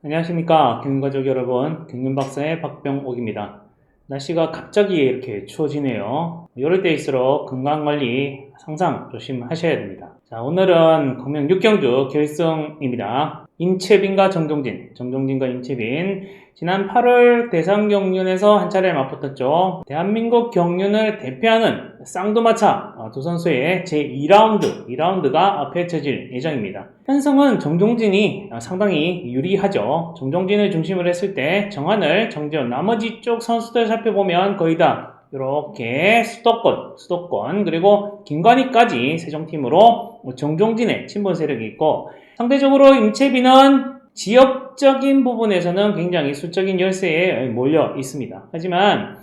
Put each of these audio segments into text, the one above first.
안녕하십니까 경영가족 여러분, 경영박사의 박병옥입니다. 날씨가 갑자기 이렇게 추워지네요. 이럴 때일수록 건강관리 항상 조심하셔야 됩니다. 자, 오늘은 금연 6경주 결승입니다. 임채빈과 정종진과 임채빈. 지난 8월 대상경륜에서 한 차례 맞붙었죠. 대한민국 경륜을 대표하는 쌍두마차 두 선수의 제2라운드가 펼쳐질 예정입니다. 편성은 정종진이 상당히 유리하죠. 정종진을 중심으로 했을 때 정한을, 정재원, 나머지 쪽 선수들 살펴보면 거의 다 이렇게 수도권 그리고 김관희까지 세종팀으로 정종진의 친분 세력이 있고, 상대적으로 임채빈은 지역적인 부분에서는 굉장히 수적인 열세에 몰려 있습니다. 하지만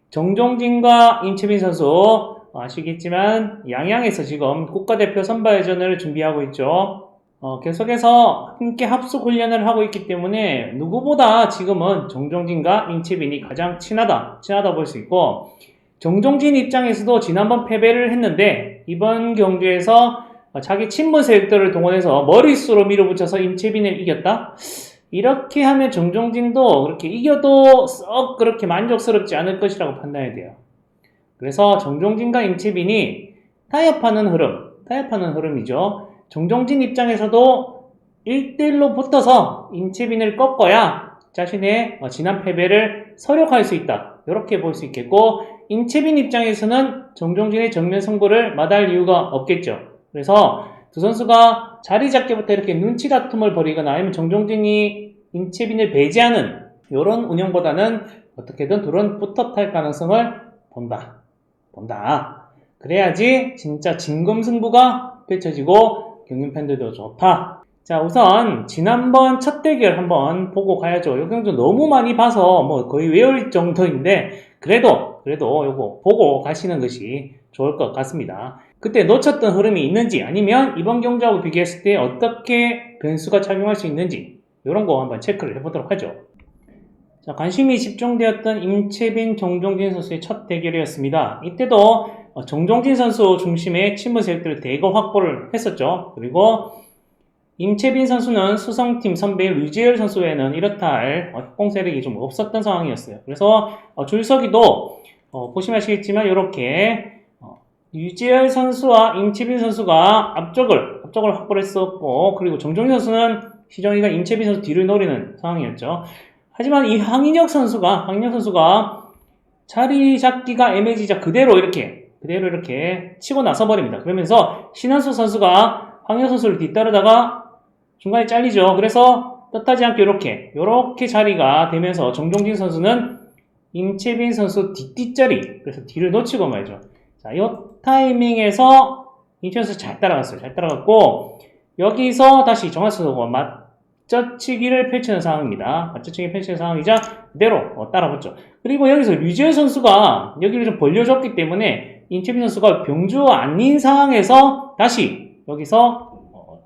정종진과 임채빈 선수 아시겠지만 양양에서 지금 국가대표 선발전을 준비하고 있죠. 계속해서 함께 합숙 훈련을 하고 있기 때문에 누구보다 지금은 정종진과 임채빈이 가장 친하다 볼 수 있고, 정종진 입장에서도 지난번 패배를 했는데 이번 경주에서 자기 친분 세력들을 동원해서 머릿수로 밀어붙여서 임채빈을 이겼다? 이렇게 하면 정종진도 그렇게 이겨도 썩 그렇게 만족스럽지 않을 것이라고 판단해야 돼요. 그래서 정종진과 임채빈이 타협하는 흐름이죠. 정종진 입장에서도 1대1로 붙어서 임채빈을 꺾어야 자신의 지난 패배를 서력할 수 있다, 이렇게 볼 수 있겠고, 임채빈 입장에서는 정종진의 정면 승부를 마다할 이유가 없겠죠. 그래서 두 선수가 자리 잡기부터 이렇게 눈치 다툼을 벌이거나 아니면 정종진이 임채빈을 배제하는 이런 운영보다는 어떻게든 둘은 붙어 탈 가능성을 본다. 그래야지 진짜 진검승부가 펼쳐지고 경륜팬들도 좋다. 자, 우선 지난번 첫 대결 한번 보고 가야죠. 이 경주 너무 많이 봐서 뭐 거의 외울 정도인데 그래도 요거 보고 가시는 것이 좋을 것 같습니다. 그때 놓쳤던 흐름이 있는지, 아니면 이번 경주하고 비교했을 때 어떻게 변수가 작용할 수 있는지, 이런 거 한번 체크를 해보도록 하죠. 자, 관심이 집중되었던 임채빈, 정종진 선수의 첫 대결이었습니다. 이때도 정종진 선수 중심의 친분 세력들을 대거 확보를 했었죠. 그리고 임채빈 선수는 수성팀 선배 류재열 선수 외에는 이렇다 할 협공 세력이 좀 없었던 상황이었어요. 그래서 줄서기도 보시면 아시겠지만 이렇게 류재열 선수와 임채빈 선수가 앞쪽을 확보를 했었고, 그리고 정종진 선수는 시종이가 임채빈 선수 뒤를 노리는 상황이었죠. 하지만 이 황인혁 선수가 자리 잡기가 애매해지자 그대로 이렇게 치고 나서 버립니다. 그러면서 신한수 선수가 황인혁 선수를 뒤따르다가 중간에 잘리죠. 그래서 뜻하지 않게 이렇게 자리가 되면서 정종진 선수는 임채빈 선수 뒷자리, 그래서 뒤를 놓치고 말이죠. 자, 이 타이밍에서 임채빈 선수 잘 따라갔고, 여기서 다시 정한 선수가 맞저치기를 펼치는 상황입니다. 맞저치기 펼치는 상황이자 그대로 따라붙죠. 그리고 여기서 류재열 선수가 여기를 좀 벌려줬기 때문에 임채빈 선수가 병주 아닌 상황에서 다시 여기서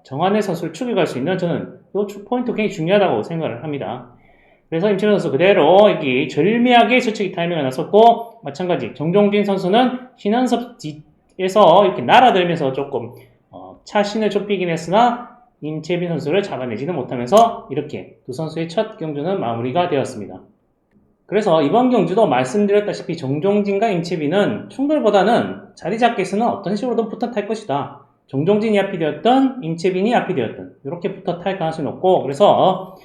정한의 선수를 추격할 수 있는, 저는 이 포인트 굉장히 중요하다고 생각을 합니다. 그래서 임채빈 선수 그대로 여기 절묘하게 저치기 타이밍을 나섰고, 마찬가지 정종진 선수는 신한섭 뒤에서 이렇게 날아들면서 조금 차신을 좁히긴 했으나 임채빈 선수를 잡아내지는 못하면서 이렇게 두 선수의 첫 경주는 마무리가 되었습니다. 그래서 이번 경주도 말씀드렸다시피 정종진과 임채빈은 충돌보다는 자리 잡기에서는 어떤 식으로든 붙어 탈 것이다. 정종진이 앞이 되었든 임채빈이 앞이 되었든 이렇게 붙어 탈 가능성이 높고, 그래서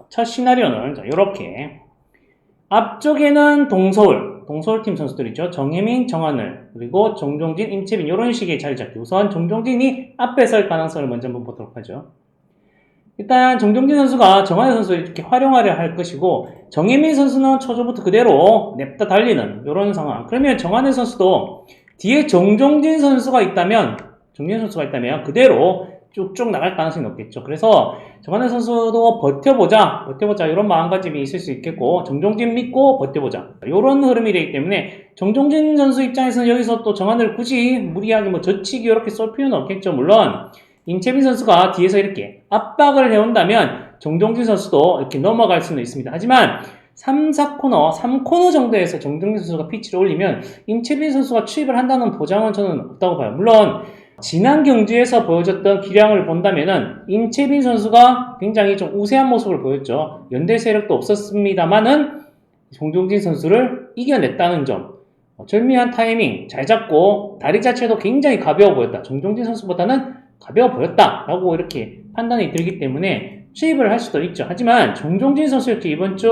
첫 시나리오는 이렇게 앞쪽에는 동서울팀 선수들 있죠. 정혜민, 정하늘, 그리고 정종진, 임채빈, 이런 식의 자리 잡기. 우선 정종진이 앞에 설 가능성을 먼저 한번 보도록 하죠. 일단 정종진 선수가 정하늘 선수를 이렇게 활용하려 할 것이고, 정혜민 선수는 초조부터 그대로 냅다 달리는 이런 상황. 그러면 정하늘 선수도 뒤에 정종진 선수가 있다면 그대로 쭉쭉 나갈 가능성이 높겠죠. 그래서 정한일 선수도 버텨보자 이런 마음가짐이 있을 수 있겠고, 정종진 믿고 버텨보자 이런 흐름이 되기 때문에 정종진 선수 입장에서는 여기서 또 정한일을 굳이 무리하게 뭐 젖히기 이렇게 쏠 필요는 없겠죠. 물론 임채빈 선수가 뒤에서 이렇게 압박을 해온다면 정종진 선수도 이렇게 넘어갈 수는 있습니다. 하지만 3, 4코너, 3코너 정도에서 정종진 선수가 피치를 올리면 임채빈 선수가 추입을 한다는 보장은 저는 없다고 봐요. 물론 지난 경기에서 보여줬던 기량을 본다면은 임채빈 선수가 굉장히 좀 우세한 모습을 보였죠. 연대 세력도 없었습니다만은 정종진 선수를 이겨냈다는 점, 절묘한 타이밍 잘 잡고 다리 자체도 굉장히 가벼워 보였다. 정종진 선수보다는 가벼워 보였다라고 이렇게 판단이 들기 때문에 추입을 할 수도 있죠. 하지만 정종진 선수 이렇게 이번 주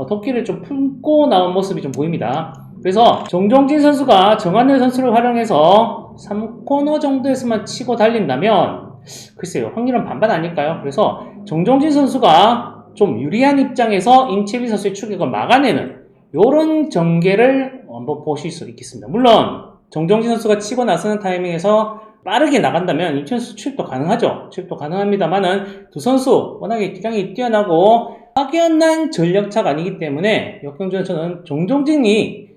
도끼를 좀 품고 나온 모습이 좀 보입니다. 그래서 정종진 선수가 정한일 선수를 활용해서 3코너 정도에서만 치고 달린다면 글쎄요, 확률은 반반 아닐까요? 그래서 정종진 선수가 좀 유리한 입장에서 임채빈 선수의 추격을 막아내는 이런 전개를 한번 보실 수 있겠습니다. 물론 정종진 선수가 치고 나서는 타이밍에서 빠르게 나간다면 임채빈 선수 추입도 가능하죠. 추입도 가능합니다만은 두 선수 워낙에 기량이 뛰어나고 확연한 전력차가 아니기 때문에 역경주는 저는 정종진이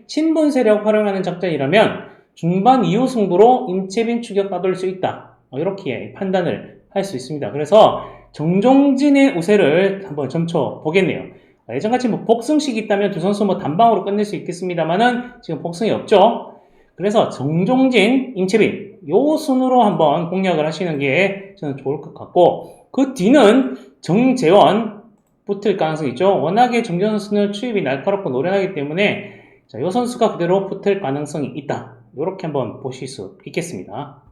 친분 세력 활용하는 작전이라면 중반 이후 승부로 임채빈 추격 따돌릴 수 있다. 이렇게 판단을 할 수 있습니다. 그래서 정종진의 우세를 한번 점쳐 보겠네요. 예전같이 뭐 복승식이 있다면 두 선수 뭐 단방으로 끝낼 수 있겠습니다만은 지금 복승이 없죠. 그래서 정종진, 임채빈 요 순으로 한번 공략을 하시는 게 저는 좋을 것 같고, 그 뒤는 정재원 붙을 가능성이 있죠. 워낙에 정재원 선수는 추입이 날카롭고 노련하기 때문에 자, 이 선수가 그대로 붙을 가능성이 있다. 이렇게 한번 보실 수 있겠습니다.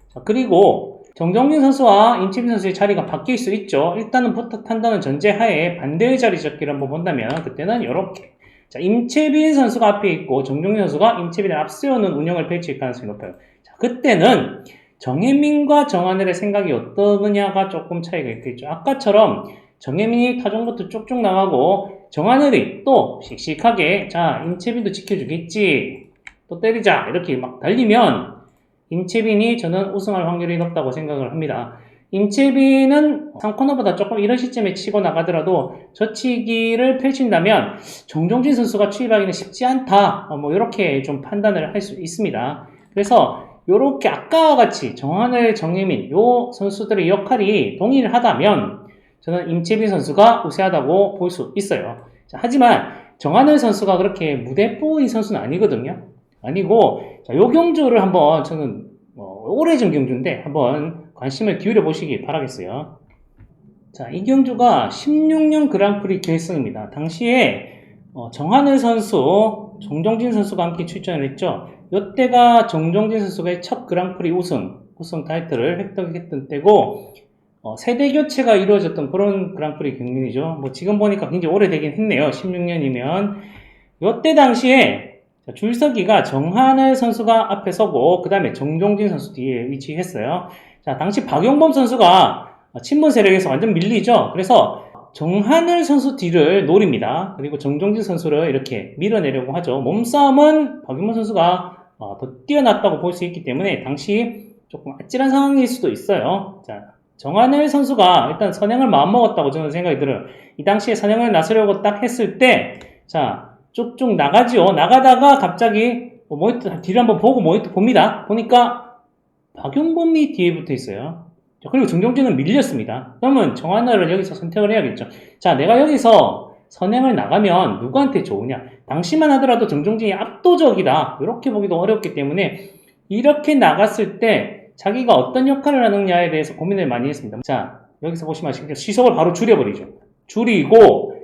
자, 그리고 정종진 선수와 임채빈 선수의 자리가 바뀔 수 있죠. 일단은 붙었한다는 전제하에 반대의 자리 잡기를 한번 본다면 그때는 이렇게, 자, 임채빈 선수가 앞에 있고 정종진 선수가 임채빈을 앞세우는 운영을 펼칠 가능성이 높아요. 자, 그때는 정혜민과 정한일의 생각이 어떠느냐가 조금 차이가 있겠죠. 아까처럼 정혜민이 타종부터 쭉쭉 나가고 정한일이 또 씩씩하게 자, 임채빈도 지켜주겠지, 또 때리자 이렇게 막 달리면 임채빈이 저는 우승할 확률이 높다고 생각을 합니다. 임채빈은 3코너보다 조금 이런 시점에 치고 나가더라도 저치기를 펼친다면 정종진 선수가 추입하기는 쉽지 않다, 뭐 이렇게 좀 판단을 할 수 있습니다. 그래서 요렇게 아까와 같이 정한일, 정혜민 요 선수들의 역할이 동일하다면 저는 임채빈 선수가 우세하다고 볼 수 있어요. 자, 하지만 정한일 선수가 그렇게 무대뽀인 선수는 아니거든요. 아니고, 자, 요 경주를 한번 저는 오래전 경주인데 한번 관심을 기울여 보시기 바라겠어요. 자, 이 경주가 16년 그랑프리 결승입니다. 당시에 정한일 선수, 정종진 선수가 함께 출전을 했죠. 이때가 정종진 선수가 첫 그랑프리 우승 타이틀을 획득했던 때고, 세대 교체가 이루어졌던 그런 그랑프리 경륜이죠. 뭐 지금 보니까 굉장히 오래되긴 했네요. 16년이면. 이때 당시에 줄서기가 정한일 선수가 앞에 서고 그 다음에 정종진 선수 뒤에 위치했어요. 자, 당시 박용범 선수가 친분 세력에서 완전 밀리죠. 그래서 정한일 선수 뒤를 노립니다. 그리고 정종진 선수를 이렇게 밀어내려고 하죠. 몸싸움은 박용범 선수가 더 뛰어났다고 볼 수 있기 때문에 당시 조금 아찔한 상황일 수도 있어요. 자, 정한일 선수가 일단 선행을 마음먹었다고 저는 생각이 들어요. 이 당시에 선행을 나서려고 딱 했을 때, 자, 쭉쭉 나가지요. 나가다가 갑자기 모니터 뒤를 한번 보고 모니터 봅니다. 보니까 박용범이 뒤에 붙어 있어요. 그리고 정종진은 밀렸습니다. 그러면 정한일을 여기서 선택을 해야겠죠. 자, 내가 여기서 선행을 나가면 누구한테 좋으냐? 당시만 하더라도 정종진이 압도적이다. 이렇게 보기도 어렵기 때문에 이렇게 나갔을 때 자기가 어떤 역할을 하느냐에 대해서 고민을 많이 했습니다. 자, 여기서 보시면 아시겠지만 시속을 바로 줄여버리죠. 줄이고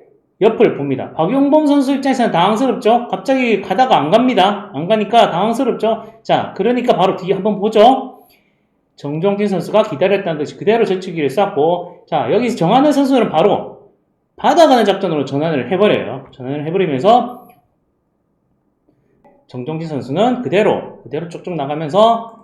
옆을 봅니다. 박용범 선수 입장에서는 당황스럽죠? 갑자기 가다가 안 갑니다. 안 가니까 당황스럽죠? 자, 그러니까 바로 뒤에 한번 보죠. 정종진 선수가 기다렸다는 듯이 그대로 저치기를 쐈고, 자, 여기서 정한일 선수는 바로 받아가는 작전으로 전환을 해버려요. 전환을 해버리면서 정종진 선수는 그대로 쭉쭉 나가면서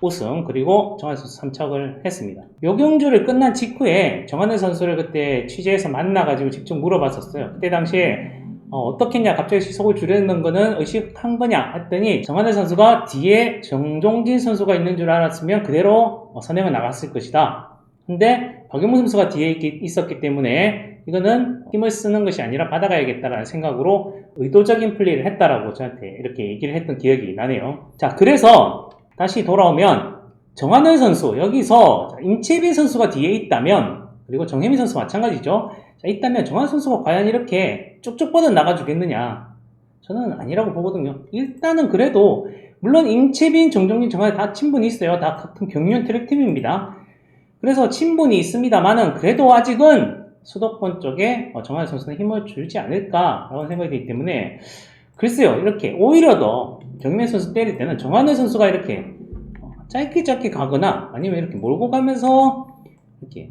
우승, 그리고 정한일 선수 3착을 했습니다. 요 경주를 끝난 직후에 정한일 선수를 그때 취재해서 만나가지고 직접 물어봤었어요. 그때 당시에 어떻겠냐, 갑자기 시속을 줄이는 거는 의식한 거냐 했더니 정한일 선수가 뒤에 정종진 선수가 있는 줄 알았으면 그대로 선행을 나갔을 것이다. 근데 박용무 선수가 뒤에 있었기 때문에 이거는 힘을 쓰는 것이 아니라 받아가야겠다라는 생각으로 의도적인 플레이를 했다라고 저한테 이렇게 얘기를 했던 기억이 나네요. 자, 그래서 다시 돌아오면 정한일 선수, 여기서 임채빈 선수가 뒤에 있다면, 그리고 정혜민 선수 마찬가지죠. 자, 있다면 정한일 선수가 과연 이렇게 쭉쭉 뻗어 나가주겠느냐? 저는 아니라고 보거든요. 일단은 그래도 물론 임채빈, 정종진, 정한일 다 친분이 있어요. 다 같은 경륜 트랙팀입니다. 그래서 친분이 있습니다만은 그래도 아직은 수도권 쪽에 정한일 선수는 힘을 주지 않을까라는 생각이 들기 때문에 글쎄요, 이렇게 오히려 더 정혜민 선수 때릴 때는 정한일 선수가 이렇게 짧게 가거나 아니면 이렇게 몰고 가면서 이렇게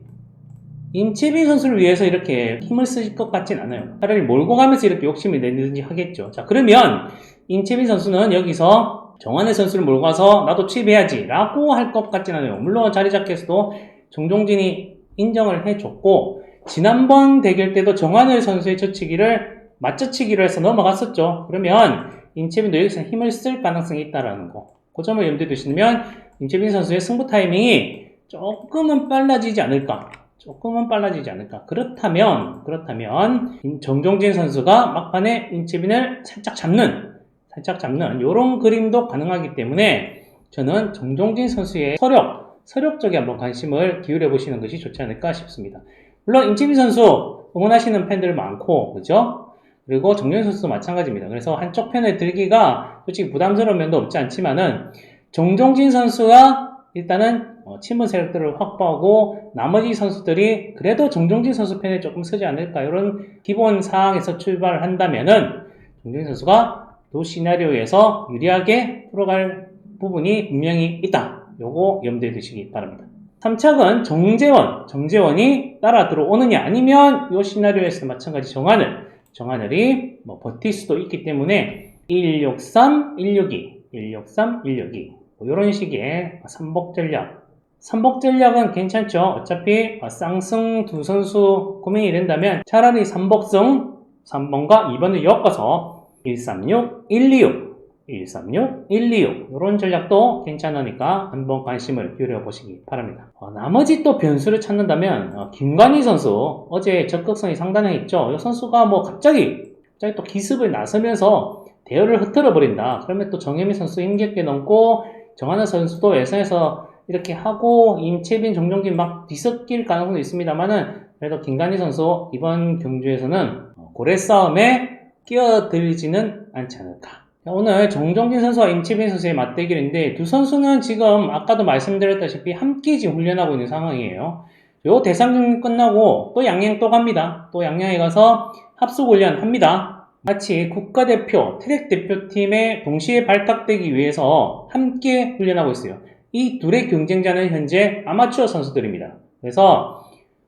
임채빈 선수를 위해서 이렇게 힘을 쓰실 것 같진 않아요. 차라리 몰고 가면서 이렇게 욕심을 내든지 하겠죠. 자, 그러면 임채빈 선수는 여기서 정한일 선수를 몰고 가서 나도 취입해야지 라고 할 것 같진 않아요. 물론 자리 잡기에서도 정종진이 인정을 해줬고, 지난번 대결 때도 정한일 선수의 젖히기를 맞젖히기로 해서 넘어갔었죠. 그러면 임채빈도 여기서 힘을 쓸 가능성이 있다라는 거, 그 점을 염두에 두시면 임채빈 선수의 승부 타이밍이 조금은 빨라지지 않을까. 그렇다면 정종진 선수가 막판에 임채빈을 살짝 잡는 이런 그림도 가능하기 때문에 저는 정종진 선수의 서력 쪽에 한번 관심을 기울여 보시는 것이 좋지 않을까 싶습니다. 물론 임채빈 선수 응원하시는 팬들 많고, 그죠? 그리고 정종진 선수도 마찬가지입니다. 그래서 한쪽 편에 들기가 솔직히 부담스러운 면도 없지 않지만은 정종진 선수가 일단은 친분 세력들을 확보하고 나머지 선수들이 그래도 정종진 선수 편에 조금 서지 않을까, 이런 기본 사항에서 출발을 한다면은 정종진 선수가 또 시나리오에서 유리하게 풀어갈 부분이 분명히 있다. 요거 염두에 두시기 바랍니다. 3착은 정재원이 따라 들어오느냐, 아니면 요 시나리오에서 마찬가지 정하늘이 버틸 수도 있기 때문에 163, 162 이런 식의 삼복 전략은 괜찮죠. 어차피 쌍승 두 선수 고민이 된다면 차라리 3복승 3번과 2번을 엮어서 136, 126 이런 전략도 괜찮으니까 한번 관심을 기울여 보시기 바랍니다. 나머지 또 변수를 찾는다면 김관희 선수, 어제 적극성이 상당히 있죠. 이 선수가 갑자기 또 기습을 나서면서 대열을 흐트러 버린다. 그러면 또 정혜민 선수 힘겹게 넘고 정한일 선수도 예선에서 이렇게 하고 임채빈, 정종진 막 뒤섞일 가능성도 있습니다만은 그래도 김관희 선수 이번 경주에서는 고래 싸움에 끼어들지는 않지 않을까. 오늘 정종진 선수와 임채빈 선수의 맞대결인데, 두 선수는 지금 아까도 말씀드렸다시피 함께 지금 훈련하고 있는 상황이에요. 요 대상경기 끝나고 또 양양 또 갑니다. 또 양양에 가서 합숙 훈련 합니다. 마치 국가대표, 트랙 대표팀에 동시에 발탁되기 위해서 함께 훈련하고 있어요. 이 둘의 경쟁자는 현재 아마추어 선수들입니다. 그래서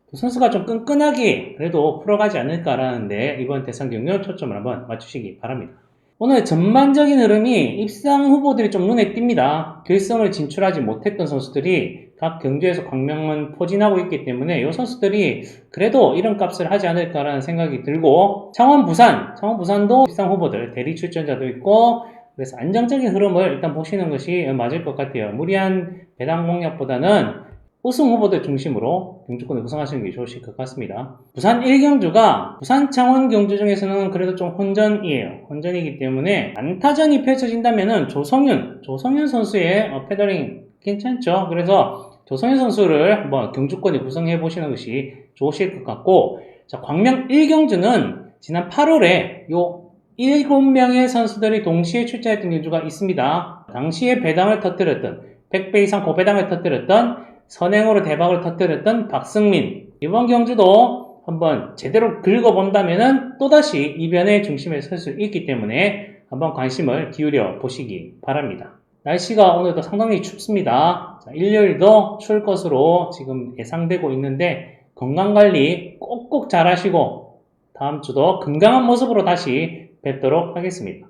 두 선수가 좀 끈끈하게 그래도 풀어가지 않을까라는데 이번 대상경기는 초점을 한번 맞추시기 바랍니다. 오늘 전반적인 흐름이 입상 후보들이 좀 눈에 띕니다. 결승을 진출하지 못했던 선수들이 각 경주에서 광명을 포진하고 있기 때문에 이 선수들이 그래도 이름값을 하지 않을까라는 생각이 들고, 창원 부산도 입상 후보들, 대리 출전자도 있고, 그래서 안정적인 흐름을 일단 보시는 것이 맞을 것 같아요. 무리한 배당 공략보다는 우승 후보들 중심으로 경주권을 구성하시는 게 좋으실 것 같습니다. 부산 1경주가 부산 창원 경주 중에서는 그래도 좀 혼전이기 때문에 안타전이 펼쳐진다면은 조성윤 선수의 페더링 괜찮죠? 그래서 조성윤 선수를 한번 경주권에 구성해 보시는 것이 좋으실 것 같고, 자, 광명 1경주는 지난 8월에 요 7명의 선수들이 동시에 출전했던 경주가 있습니다. 당시에 배당을 터뜨렸던 100배 이상 고배당을 터뜨렸던 선행으로 대박을 터뜨렸던 박승민, 이번 경주도 한번 제대로 긁어본다면은 또다시 이변의 중심에 설 수 있기 때문에 한번 관심을 기울여 보시기 바랍니다. 날씨가 오늘도 상당히 춥습니다. 자, 일요일도 추울 것으로 지금 예상되고 있는데 건강관리 꼭꼭 잘 하시고 다음 주도 건강한 모습으로 다시 뵙도록 하겠습니다.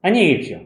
안녕히 계십시오.